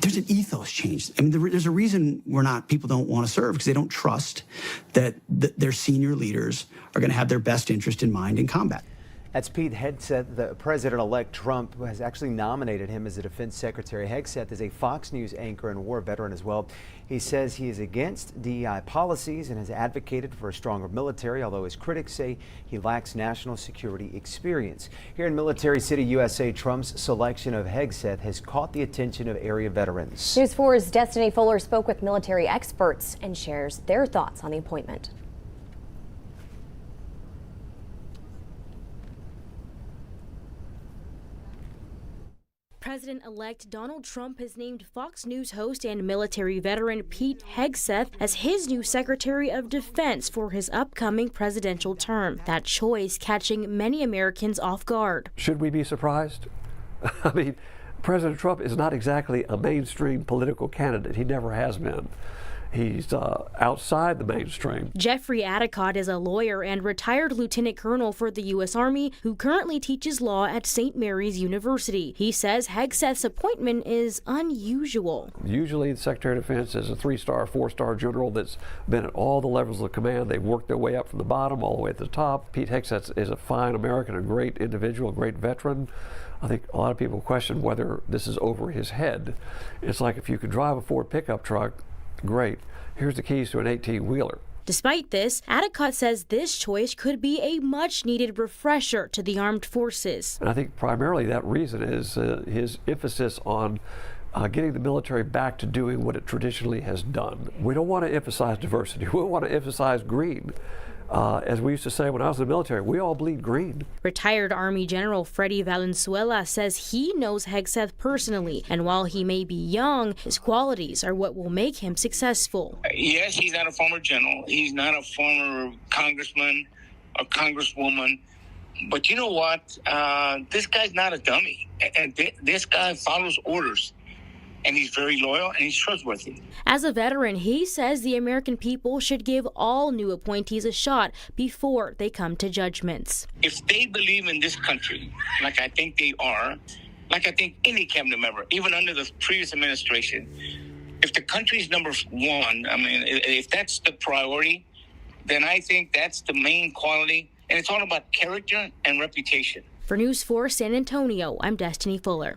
there's an ethos change. I mean, there's a reason people don't want to serve, because they don't trust that their senior leaders are going to have their best interest in mind in combat. That's Pete Hegseth. The President-elect Trump has actually nominated him as a defense secretary. Hegseth is a Fox News anchor and war veteran as well. He says he is against DEI policies and has advocated for a stronger military, although his critics say he lacks national security experience. Here in Military City, USA, Trump's selection of Hegseth has caught the attention of area veterans. News 4's Destiny Fuller spoke with military experts and shares their thoughts on the appointment. President-elect Donald Trump has named Fox News host and military veteran Pete Hegseth as his new Secretary of Defense for his upcoming presidential term. That choice catching many Americans off guard. Should we be surprised? I mean, President Trump is not exactly a mainstream political candidate. He never has been. He's outside the mainstream. Jeffrey Adicott is a lawyer and retired lieutenant colonel for the U.S. Army who currently teaches law at St. Mary's University. He says Hegseth's appointment is unusual. Usually the Secretary of Defense is a 3-star, 4-star general that's been at all the levels of command. They've worked their way up from the bottom all the way to the top. Pete Hegseth is a fine American, a great individual, a great veteran. I think a lot of people question whether this is over his head. It's like if you could drive a Ford pickup truck, great. Here's the keys to an 18-wheeler. Despite this, Adicott says this choice could be a much-needed refresher to the armed forces. And I think primarily that reason is his emphasis on getting the military back to doing what it traditionally has done. We don't want to emphasize diversity. We want to emphasize green. As we used to say when I was in the military, we all bleed green. Retired Army General Freddie Valenzuela says he knows Hegseth personally, and while he may be young, his qualities are what will make him successful. Yes, he's not a former general. He's not a former congressman or congresswoman. But you know what? This guy's not a dummy. And this guy follows orders. And he's very loyal and he's trustworthy. As a veteran, he says the American people should give all new appointees a shot before they come to judgments. If they believe in this country, like I think they are, like I think any cabinet member, even under the previous administration, if the country's number one, I mean, if that's the priority, then I think that's the main quality. And it's all about character and reputation. For News 4 San Antonio, I'm Destiny Fuller.